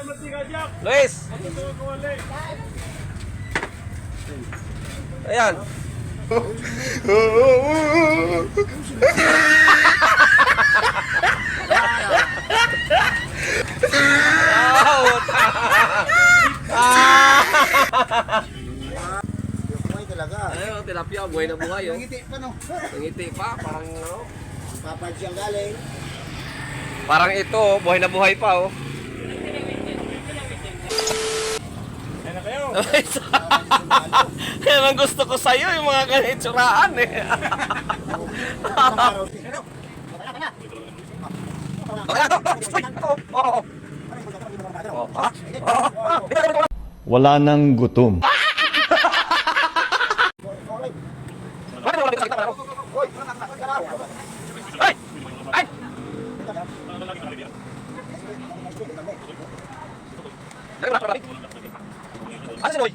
Luis! Ayan. Buhay talaga. Ayun, tilapia, buhay na buhay. Oh. Nangiti pa no. Nangiti pa, parang ano. Papad siyang galing. Parang ito, buhay na buhay pa, oh. Ayan na kayo. Yan ang gusto ko sa'yo, yung mga ganitsuraan, eh. Wala nang gutom. Ano si Noy?